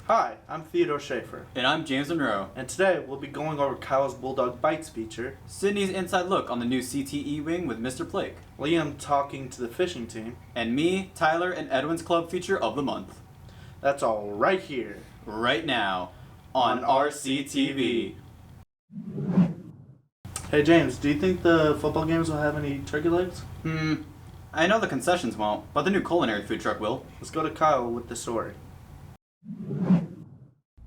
Hi, I'm Theodore Shaffer. And I'm James Monroe. And today we'll be going over Kyle's Bulldog Bites feature, Sydney's inside look on the new CTE Wing with Mr. Blake, Liam talking to the fishing team, and me, Tyler, and Edwin's club feature of the month. That's all right here. Right now, on RCTV. Hey James, do you think the football games will have any turkey legs? I know the concessions won't, but the new culinary food truck will. Let's go to Kyle with the story.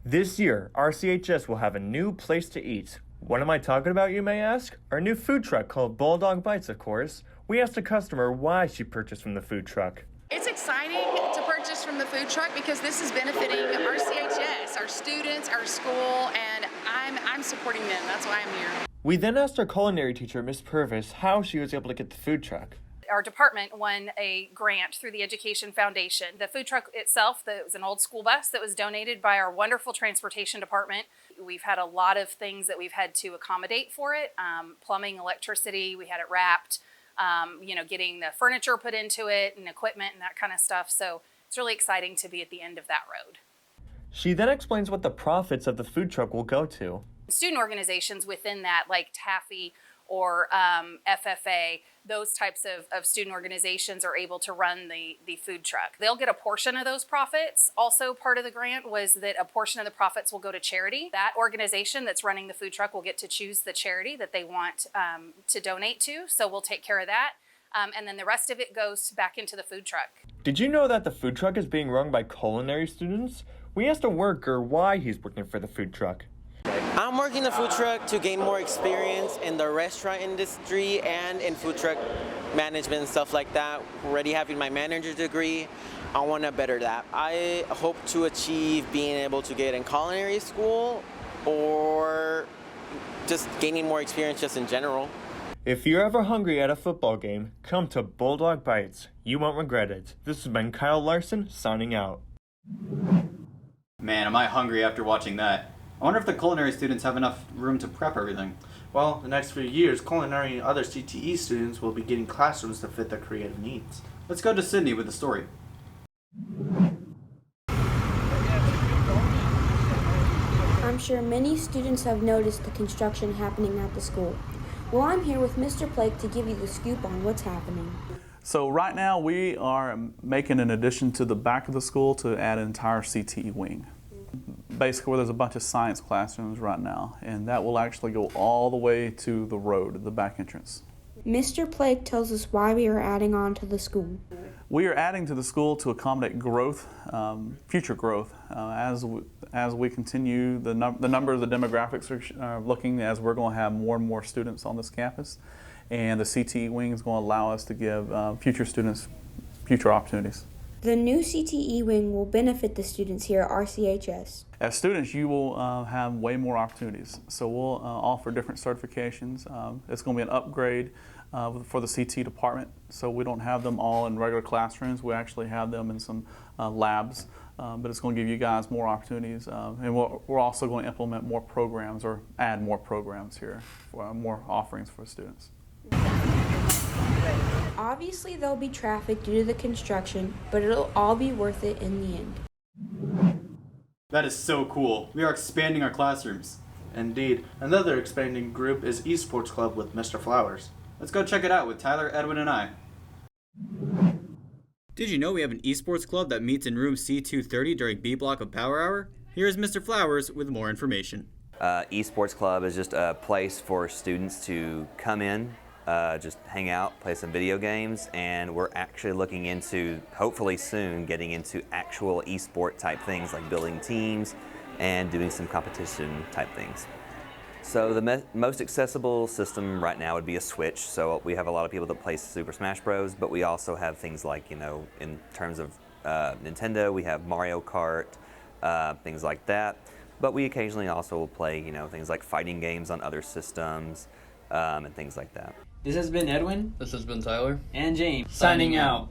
This year, RCHS will have a new place to eat. What am I talking about, you may ask? Our new food truck called Bulldog Bites, of course. We asked a customer why she purchased from the food truck. It's exciting to purchase from the food truck because this is benefiting RCHS, our students, our school, and I'm supporting them. That's why I'm here. We then asked our culinary teacher, Miss Purvis, how she was able to get the food truck. Our department won a grant through the Education Foundation. The food truck itself, that was an old school bus that was donated by our wonderful transportation department. We've had a lot of things that we've had to accommodate for it. Plumbing, electricity, we had it wrapped, getting the furniture put into it and equipment and that kind of stuff. So it's really exciting to be at the end of that road. She then explains what the profits of the food truck will go to. Student organizations within that, like TAFE or FFA, those types of student organizations are able to run the food truck. They'll get a portion of those profits. Also part of the grant was that a portion of the profits will go to charity. That organization that's running the food truck will get to choose the charity that they want to donate to, so we'll take care of that. And then the rest of it goes back into the food truck. Did you know that the food truck is being run by culinary students? We asked a worker why he's working for the food truck. I'm working the food truck to gain more experience in the restaurant industry and in food truck management and stuff like that. Already having my manager's degree, I want to better that. I hope to achieve being able to get in culinary school or just gaining more experience just in general. If you're ever hungry at a football game, come to Bulldog Bites. You won't regret it. This has been Kyle Larsen signing out. Man, am I hungry after watching that. I wonder if the culinary students have enough room to prep everything. Well, the next few years, culinary and other CTE students will be getting classrooms to fit their creative needs. Let's go to Sydney with the story. I'm sure many students have noticed the construction happening at the school. Well, I'm here with Mr. Blake to give you the scoop on what's happening. So right now we are making an addition to the back of the school to add an entire CTE wing. Basically where there's a bunch of science classrooms right now, and that will actually go all the way to the road, the back entrance. Mr. Blake tells us why we are adding on to the school. We are adding to the school to accommodate growth, future growth. As we continue, the number of the demographics are looking as we're going to have more and more students on this campus, and the CTE wing is going to allow us to give future students future opportunities. The new CTE wing will benefit the students here at RCHS. As students, you will have way more opportunities. So we'll offer different certifications. It's going to be an upgrade for the CT department. So we don't have them all in regular classrooms. We actually have them in some labs. But it's going to give you guys more opportunities. And we're also going to implement more programs or add more programs here, for more offerings for students. Obviously, there'll be traffic due to the construction, but it'll all be worth it in the end. That is so cool. We are expanding our classrooms. Indeed. Another expanding group is Esports Club with Mr. Flowers. Let's go check it out with Tyler, Edwin, and I. Did you know we have an esports club that meets in room C230 during B block of Power Hour? Here's Mr. Flowers with more information. Esports Club is just a place for students to come in, just hang out, play some video games, and we're actually looking into, hopefully soon, getting into actual esport type things like building teams and doing some competition type things. So the most accessible system right now would be a Switch. So we have a lot of people that play Super Smash Bros, but we also have things like, in terms of Nintendo, we have Mario Kart, things like that. But we occasionally also will play, things like fighting games on other systems and things like that. This has been Edwin. This has been Tyler. And James. Signing out.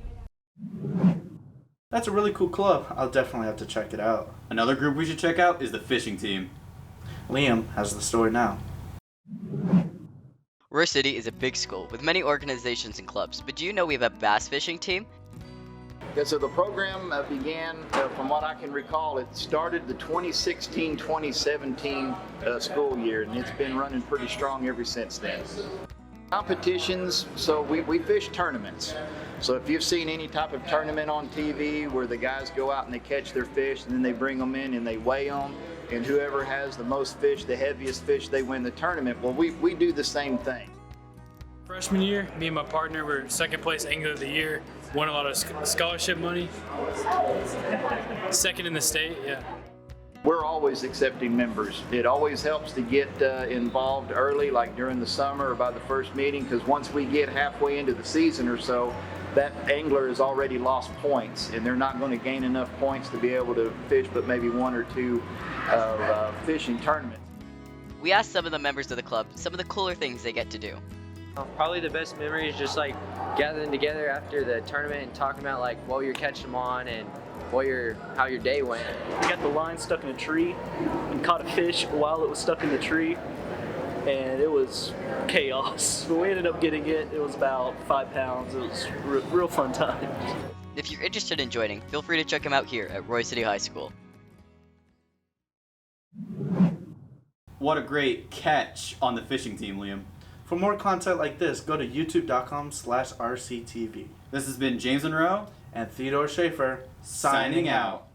That's a really cool club. I'll definitely have to check it out. Another group we should check out is the fishing team. Liam has the story now. Roar City is a big school with many organizations and clubs, but do you know we have a bass fishing team? So the program began, from what I can recall, it started the 2016-2017 school year, and it's been running pretty strong ever since then. Competitions, so we fish tournaments. So if you've seen any type of tournament on TV where the guys go out and they catch their fish and then they bring them in and they weigh them, and whoever has the most fish, the heaviest fish, they win the tournament. Well, we do the same thing. Freshman year, me and my partner were second place angler of the year, won a lot of scholarship money. Second in the state, yeah. We're always accepting members. It always helps to get involved early, like during the summer or by the first meeting, because once we get halfway into the season or so, that angler has already lost points, and they're not going to gain enough points to be able to fish but maybe one or two fishing tournaments. We asked some of the members of the club some of the cooler things they get to do. Probably the best memory is just like gathering together after the tournament and talking about like what you're catching them on and how your day went. We got the line stuck in a tree and caught a fish while it was stuck in the tree, and it was chaos. But we ended up getting it. It was about 5 pounds. It was real fun time. If you're interested in joining, feel free to check them out here at Roy City High School. What a great catch on the fishing team, Liam. For more content like this, go to youtube.com/RCTV. This has been James Monroe and Theodore Shaffer signing out.